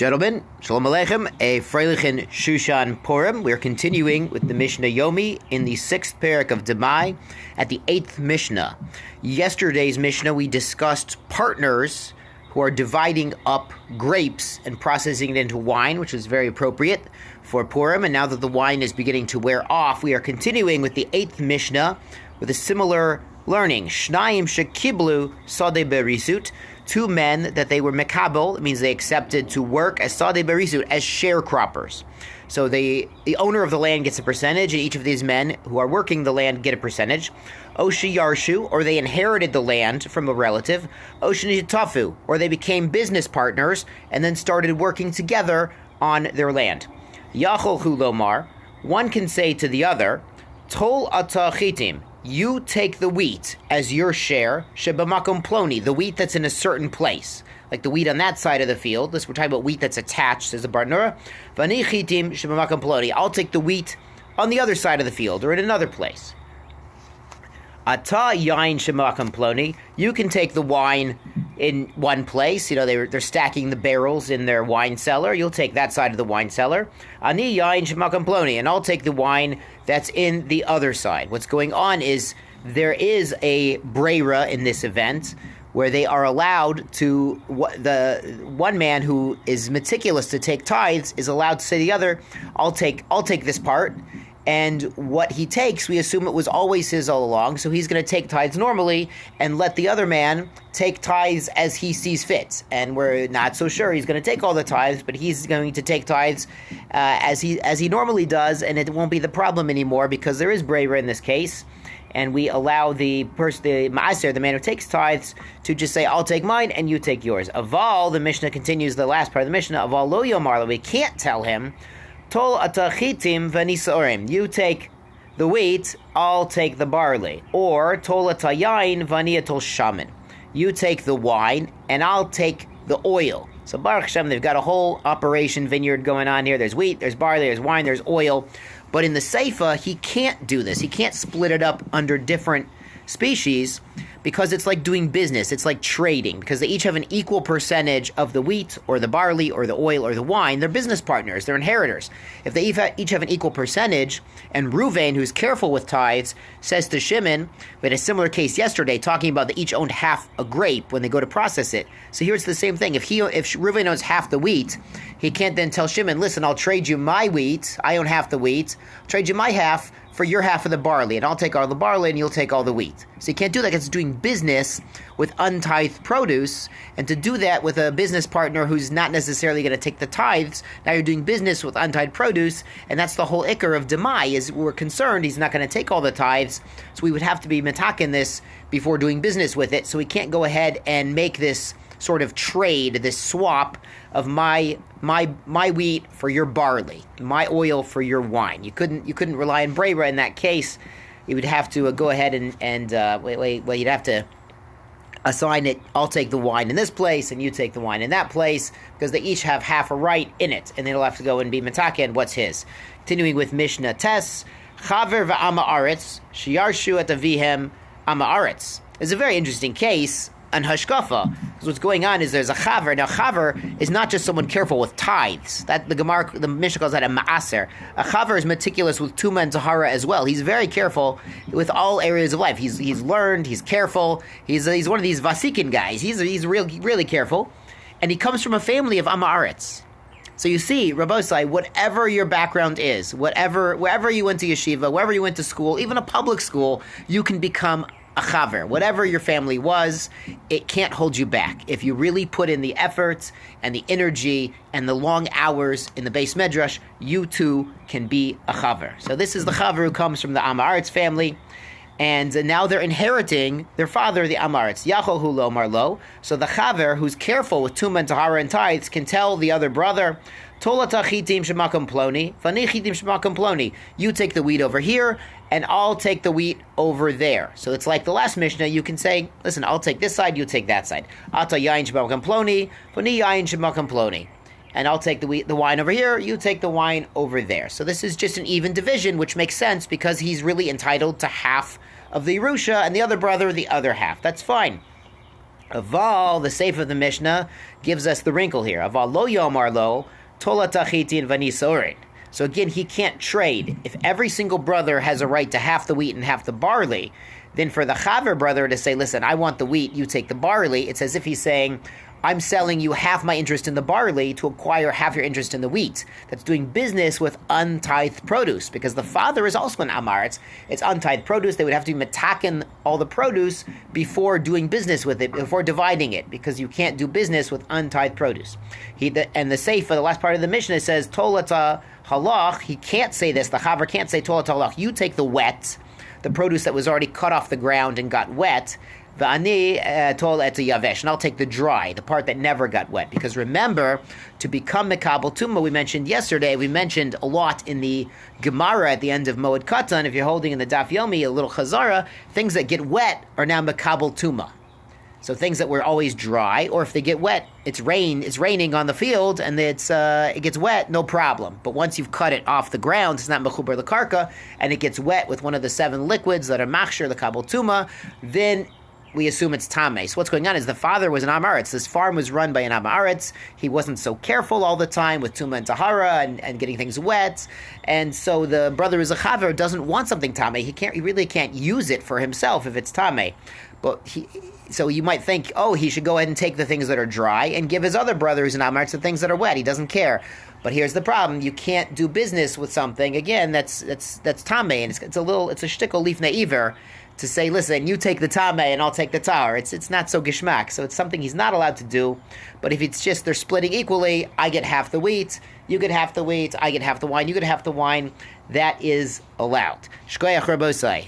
Gentlemen, Shalom Aleichem, a Freilichen Shushan Purim. We're continuing with the Mishnah Yomi in the 6th parak of Demai at the 8th Mishnah. Yesterday's Mishnah, we discussed partners who are dividing up grapes and processing it into wine, which is very appropriate for Purim. And now that the wine is beginning to wear off, we are continuing with the 8th Mishnah with a similar learning. Shnayim shekiblu sadeh berisut. Two men that they were mekabel, it means they accepted to work as sadeh berisut, as sharecroppers. So the owner of the land gets a percentage, and each of these men who are working the land get a percentage. Oshi yarshu, or they inherited the land from a relative. Oshi tafu, or they became business partners and then started working together on their land. Yachol hu lomar, one can say to the other, Tol ata chitim, you take the wheat as your share, shebamakom ploni, the wheat that's in a certain place, like the wheat on that side of the field. This we're talking about wheat that's attached, says the Barnura. Vani chitim shebamakom ploni, I'll take the wheat on the other side of the field or in another place. Ata yain shebamakom ploni, you can take the wine in one place. You know, they're stacking the barrels in their wine cellar. You'll take that side of the wine cellar. Ani yain shebamakom ploni, and I'll take the wine that's in the other side. What's going on is there is a breira in this event where they are allowed to, the one man who is meticulous to take tithes is allowed to say to the other, I'll take this part. And what he takes, we assume it was always his all along, so he's going to take tithes normally and let the other man take tithes as he sees fit. And we're not so sure he's going to take all the tithes, but he's going to take tithes as he normally does, and it won't be the problem anymore because there is braver in this case. And we allow the ma'aser, the man who takes tithes, to just say, I'll take mine and you take yours. Aval, the Mishnah continues the last part of the Mishnah, Aval lo yomar, we can't tell him, Tol atachitim v'nisorim. You take the wheat, I'll take the barley. Or Tol atayayin v'niatol shaman. You take the wine, and I'll take the oil. So Baruch Hashem, they've got a whole operation vineyard going on here. There's wheat, there's barley, there's wine, there's oil. But in the Seifa, he can't do this. He can't split it up under different species because it's like doing business. It's like trading because they each have an equal percentage of the wheat or the barley or the oil or the wine. They're business partners. They're inheritors. If they each have an equal percentage, and Ruvain, who's careful with tithes, says to Shimon, we had a similar case yesterday talking about they each owned half a grape when they go to process it. So here it's the same thing. If Ruvain owns half the wheat, he can't then tell Shimon, listen, I'll trade you my wheat. I own half the wheat. I'll trade you my half for your half of the barley, and I'll take all the barley, and you'll take all the wheat. So you can't do that. It's doing business with untithed produce, and to do that with a business partner who's not necessarily going to take the tithes, now you're doing business with untithed produce, and that's the whole ikar of Demai, is we're concerned he's not going to take all the tithes, so we would have to be metakin this before doing business with it, so we can't go ahead and make this sort of trade, this swap of my wheat for your barley, my oil for your wine. You couldn't rely on Breira in that case. You would have to go ahead and you'd have to assign it. I'll take the wine in this place, and you take the wine in that place, because they each have half a right in it, and they'll have to go and be metaken what's his. Continuing with Mishnah Tes, Chaver va'ama aretz shiyarshu et avihem ama aretz. It's a very interesting case. And hashkafa, because what's going on is there's a chaver. Now, chaver is not just someone careful with tithes. That the Mishnah calls that a ma'aser. A chaver is meticulous with tuma and tahara as well. He's very careful with all areas of life. He's learned. He's careful. He's one of these vasikin guys. He's really careful, and he comes from a family of amaretz. So you see, Rabbosai, whatever your background is, wherever you went to yeshiva, wherever you went to school, even a public school, you can become a chaver. Whatever your family was, it can't hold you back. If you really put in the effort and the energy and the long hours in the base medrash, you too can be a chaver. So this is the chaver who comes from the Amaretz family, and now they're inheriting their father, the Amaretz. Yachol hu lo marlo. So the chaver, who's careful with tumah and tahara and tithes, can tell the other brother, Tolata chitim shemakom ploni, vani chitim shemakom ploni. You take the wheat over here, and I'll take the wheat over there. So it's like the last Mishnah. You can say, listen, I'll take this side, you take that side. Ata yain shemakom ploni, vani yain shemakom ploni. And I'll take the wine over here, you take the wine over there. So this is just an even division, which makes sense because he's really entitled to half of the Yerusha, and the other brother the other half. That's fine. Aval, the Seif of the Mishnah, gives us the wrinkle here. Aval lo yomar lo, tola tachiti and vanisorin. So again, he can't trade. If every single brother has a right to half the wheat and half the barley, then for the chaver brother to say, listen, I want the wheat, you take the barley, it's as if he's saying, I'm selling you half my interest in the barley to acquire half your interest in the wheat. That's doing business with untithed produce, because the father is also an amaretz. It's untithed produce. They would have to be metaken all the produce before doing business with it, before dividing it, because you can't do business with untithed produce. And the Seif, the last part of the Mishnah, says, Tolata halach, he can't say this, the chaver can't say Tolata halach, you take the wet, the produce that was already cut off the ground and got wet, V'ani tol et yavesh, and I'll take the dry, the part that never got wet. Because remember, to become mekabel tumah, we mentioned a lot in the Gemara at the end of Moed Katan. If you're holding in the Daf Yomi a little chazara, things that get wet are now mekabel tumah. So things that were always dry, or if they get wet, it's raining on the field, and it gets wet, no problem. But once you've cut it off the ground, it's not mechuber l'karka, and it gets wet with one of the 7 liquids that are machshir the kabel tumah, then we assume it's tamei. So what's going on is the father was an amaretz. This farm was run by an amaretz. He wasn't so careful all the time with tumah and tahara and getting things wet. And so the brother is a chaver, doesn't want something tamei. He really can't use it for himself if it's tamei. So you might think, he should go ahead and take the things that are dry and give his other brothers an amaretz the things that are wet. He doesn't care. But here's the problem: you can't do business with something again that's tamei, and it's a shtickle leaf naiver to say, listen, you take the tamei and I'll take the tahar. It's not so gishmak. So it's something he's not allowed to do. But if it's just they're splitting equally, I get half the wheat, you get half the wheat, I get half the wine, you get half the wine, that is allowed. Shkoyach Rabosai.